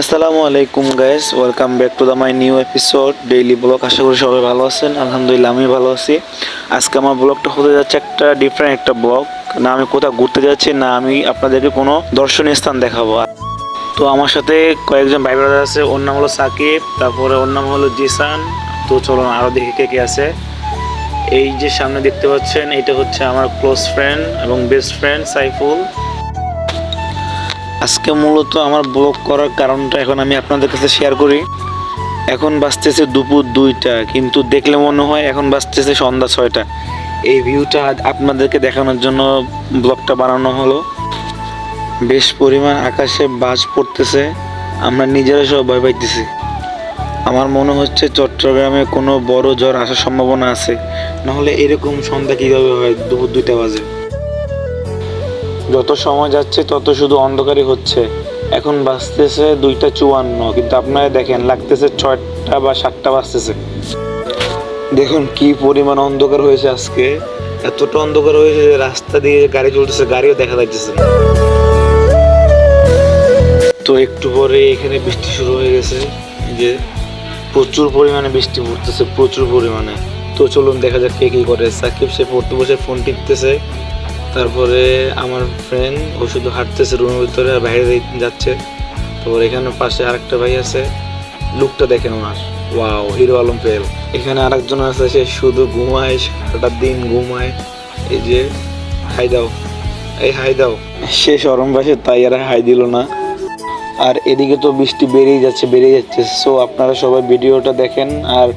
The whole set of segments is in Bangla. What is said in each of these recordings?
আসসালামু আলাইকুম guys, welcome back to the my new episode daily blog. আশা করি সবাই ভালো আছেন। আলহামদুলিল্লাহ আমি ভালো আছি। আজকে আমার ব্লগটা হতে যাচ্ছে একটা ডিফারেন্ট একটা ব্লগ। না আমি কোথাও ঘুরতে যাচ্ছি, না আমি আপনাদেরকে কোনো দর্শনীয় স্থান দেখাবো। তো আমার সাথে কয়েকজন ভাই ব্রাদার আছে। ওর নাম হলো সাকিব, তারপরে ওর নাম হলো জিসান। তো চলুন আরও দেখি কে কে আছে। এই যে সামনে দেখতে পাচ্ছেন, এটা হচ্ছে আমার ক্লোজ ফ্রেন্ড এবং বেস্ট ফ্রেন্ড সাইফুল। আজকে মূলত আমার ব্লগ করার কারণটা এখন আমি আপনাদের কাছে শেয়ার করি। এখন বাজতেছে দুপুর 2টা, কিন্তু দেখলে মনে হয় এখন বাজতেছে সন্ধ্যা 6টা। এই ভিউটা আপনাদেরকে দেখানোর জন্য ব্লগটা বানানো হলো। বেশ পরিমাণ আকাশে বাজ পড়তেছে, আমরা নিজেরা সব ভয় পাইতেছি। আমার মনে হচ্ছে চট্টগ্রামে কোনো বড় ঝড় আসার সম্ভাবনা আছে, নাহলে এরকম সন্ধ্যা কীভাবে হয় দুপুর 2টা বাজে। যত সময় যাচ্ছে তত শুধু অন্ধকারই হচ্ছে। এখন বাজতেছে 2টা 54, কিন্তু আপনারা দেখেন লাগতেছে 6টা বা 7টা বাজতেছে। দেখুন কি পরিমাণ অন্ধকার হয়েছে আজকে। এতটা অন্ধকার হয়েছে যে রাস্তা দিয়ে গাড়ি চলতেছে, গাড়িও দেখা যাচ্ছে। তো একটু পরে এখানে বৃষ্টি শুরু হয়ে গেছে, যে প্রচুর পরিমাণে বৃষ্টি পড়তেছে, প্রচুর পরিমাণে। তো চলুন দেখা যাক কে কি করে। সাকিব সে পড়তে বসে ফোন টিপতেছে, তারপরে আমার ফ্রেন্ড ও শুধু হাঁটতেছে রুমের ভিতরে আর বাইরে যাচ্ছে। তারপর এখানে পাশে আরেকটা ভাই আছে, লুকটা দেখেন ওনার, ওয়াও, হিরো আলম ফেল। এখানে আরেকজন আছে, সে শুধু ঘুমায়, সারাটা দিন ঘুমায়। এই যে হাই দাও, এই হাই দাও। সে শরম পাশে, তাই আর হাই দিল না। আর এদিকে তো বৃষ্টি বেড়েই যাচ্ছে। সো আপনারা সবাই ভিডিওটা দেখেন আর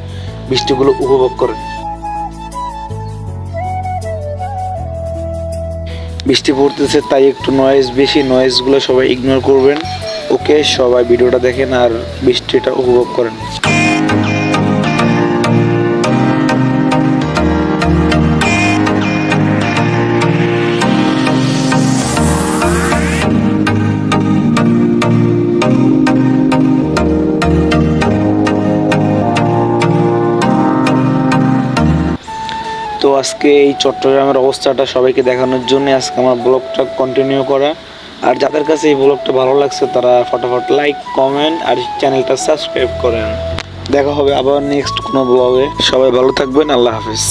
বৃষ্টিগুলো উপভোগ করেন। বৃষ্টি পড়তেছে তাই একটু নয়েজ বেশি, নয়েজগুলো সবাই ইগনোর করবেন। ওকে, সবাই ভিডিওটা দেখেন আর বৃষ্টিটা উপভোগ করেন। তো আজকে এই চট্টগ্রামের অবস্থাটা সবাইকে দেখানোর জন্য আজকে আমার ব্লগটা কন্টিনিউ করা। আর যাদের কাছে এই ব্লগটা ভালো লাগছে তারা ফটাফট লাইক, কমেন্ট আর চ্যানেলটা সাবস্ক্রাইব করেন। দেখা হবে আবার নেক্সট কোনো ব্লগে। সবাই ভালো থাকবেন, আল্লাহ হাফেজ।